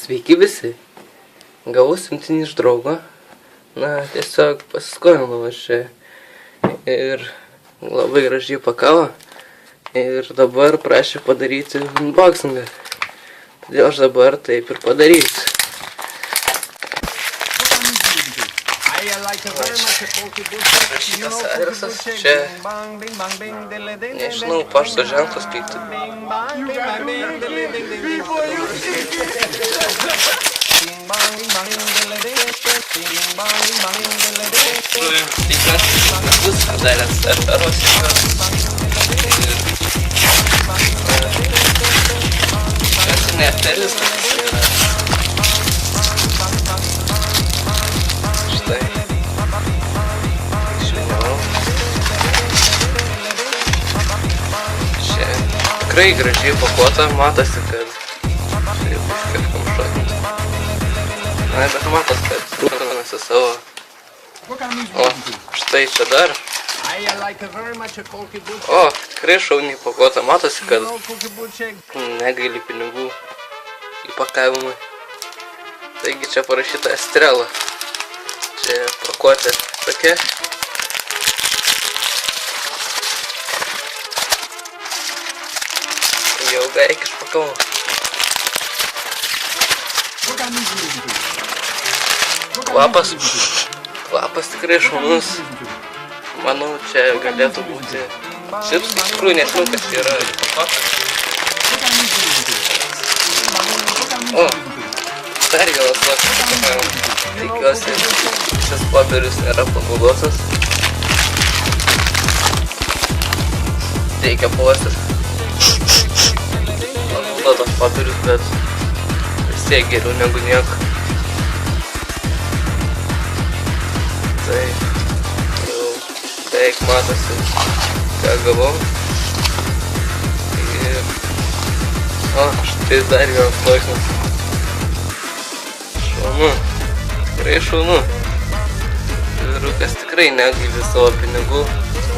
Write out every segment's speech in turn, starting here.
Sveiki visi. Gavau siuntinį iš draugo. Tiesiog pasiskolinau aš čia. Ir labai gražiai pakavo. Ir dabar prašė padaryti unboxingą. Todėl aš dabar taip ir padarysiu. Šitas adresas čia, nežinau, pašto ženklas kaip tu. Bus padaręs aferos ir ne aferistas yra. Štai. Išviniau. Čia tikrai gražiai pakuota, matosi, kad čia jau kažkiek kamšotinis. Bet matos, kad rūpinasi savo. O, štai čia dar. O, tikrai šauniai pakuota, matosi, kad negaili pinigų įpakavimui. Taigi čia parašyta Estrela. Čia pakuotė tokia. Jau beveik išpakavau. Kvapas tikrai šaunus. Manau, čia galėtų būti čips. Iš tikrųjų nežinau, kas čia yra įpakuota. O, dar vienas lakas. Tikiuosi, šis popierius nėra panaudotas. Reikia puosis. Panaudotas popierius, bet vis tiek geriau negu nieko. Tai jau beveik matosi, ką gavau. Ir... O, štai dar vienas sluoksnis. Šaunu. Tikrai šaunu. Vyrukas tikrai negaili savo pinigų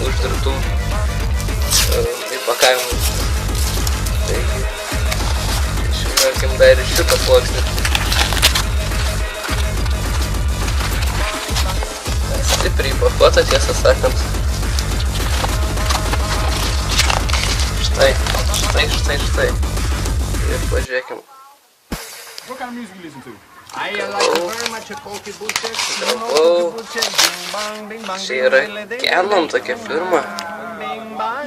uždirbtų įpakavimų. Taigi, išvyniokim dar ir šitą sluoksnį. Stipriai pakuota, tiesą sakant. Štai. Ir pažiūrėkim. Čia yra Canon tokia firma.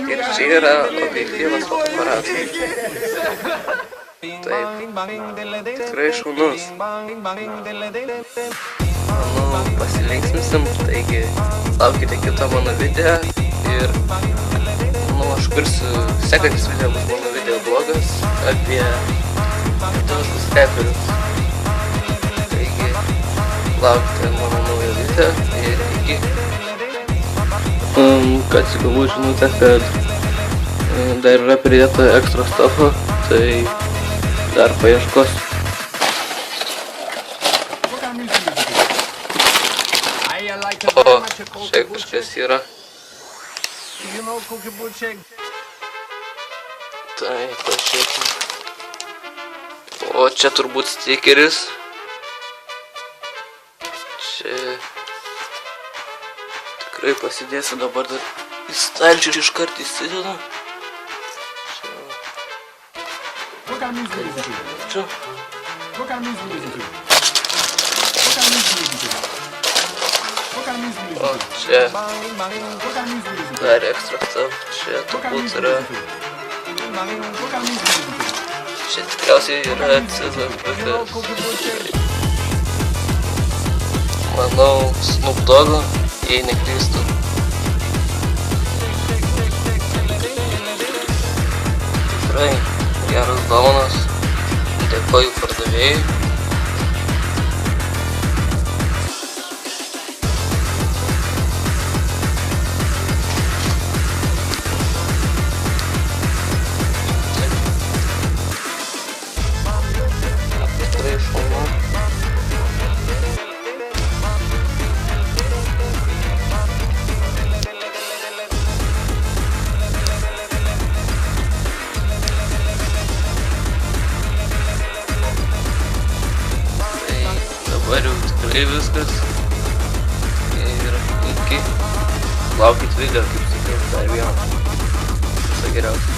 Ir čia yra objektyvas fotoaparatas. Taip, tikrai šaunus. Manau, pasilinksminsim, taigi laukite kito mano video ir aš kursiu, sekantis video bus mano video blogas apie lietuviškus reperius. Taigi laukite mano naujo video ir iki. Ką tik gavau žinutę, kad dar yra pridėta ekstra stofo, tai dar paieškosiu. O, čia kažkas yra. Tai, pažiūrėkime. O, čia turbūt stikeris. Čia... Tikrai pasidėsiu dabar dar į stalčių ir iškart įsidedu. Čia. O, čia dar ekstra stuff, čia turbūt yra, čia tikriausiai yra akcizas, bet manau Snoop Doggo, jei neklystu. Tikrai geras dovanas, dėkoju pardavėjui. dabar jau tikrai viskas. Ir iki. Laukit video, kaip sakiau, dar vieną. Viso geriausio.